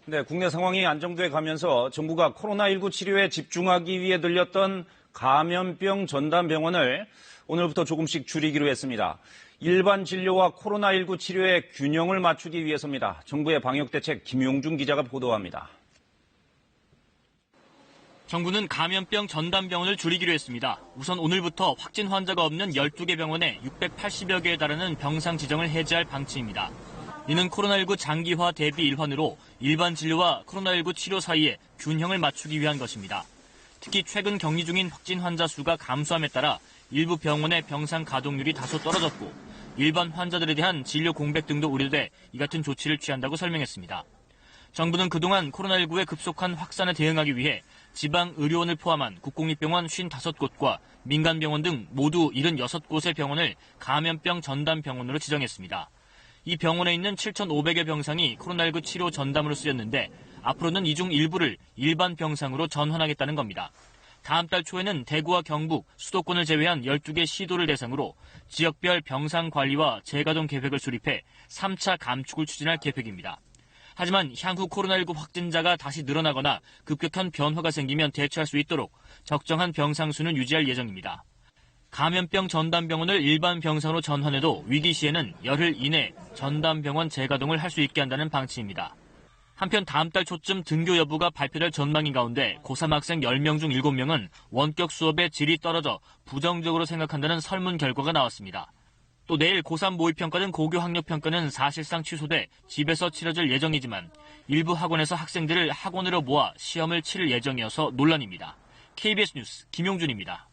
네, 국내 상황이 안정돼 가면서 정부가 코로나19 치료에 집중하기 위해 늘렸던 감염병 전담병원을 오늘부터 조금씩 줄이기로 했습니다. 일반 진료와 코로나19 치료의 균형을 맞추기 위해서입니다. 정부의 방역대책 김용준 기자가 보도합니다. 정부는 감염병 전담병원을 줄이기로 했습니다. 우선 오늘부터 확진 환자가 없는 12개 병원에 680여 개에 달하는 병상 지정을 해제할 방침입니다. 이는 코로나19 장기화 대비 일환으로 일반 진료와 코로나19 치료 사이에 균형을 맞추기 위한 것입니다. 특히 최근 격리 중인 확진 환자 수가 감소함에 따라 일부 병원의 병상 가동률이 다소 떨어졌고 일반 환자들에 대한 진료 공백 등도 우려돼 이 같은 조치를 취한다고 설명했습니다. 정부는 그동안 코로나19의 급속한 확산에 대응하기 위해 지방 의료원을 포함한 국공립병원 55곳과 민간병원 등 모두 76곳의 병원을 감염병 전담병원으로 지정했습니다. 이 병원에 있는 7,500여 병상이 코로나19 치료 전담으로 쓰였는데 앞으로는 이 중 일부를 일반 병상으로 전환하겠다는 겁니다. 다음 달 초에는 대구와 경북, 수도권을 제외한 12개 시도를 대상으로 지역별 병상 관리와 재가동 계획을 수립해 3차 감축을 추진할 계획입니다. 하지만 향후 코로나19 확진자가 다시 늘어나거나 급격한 변화가 생기면 대처할 수 있도록 적정한 병상 수는 유지할 예정입니다. 감염병 전담병원을 일반 병상으로 전환해도 위기 시에는 열흘 이내 전담병원 재가동을 할 수 있게 한다는 방침입니다. 한편 다음 달 초쯤 등교 여부가 발표될 전망인 가운데 고3 학생 10명 중 7명은 원격 수업의 질이 떨어져 부정적으로 생각한다는 설문 결과가 나왔습니다. 또 내일 고3 모의평가 등 고교 학력평가는 사실상 취소돼 집에서 치러질 예정이지만 일부 학원에서 학생들을 학원으로 모아 시험을 치를 예정이어서 논란입니다. KBS 뉴스 김용준입니다.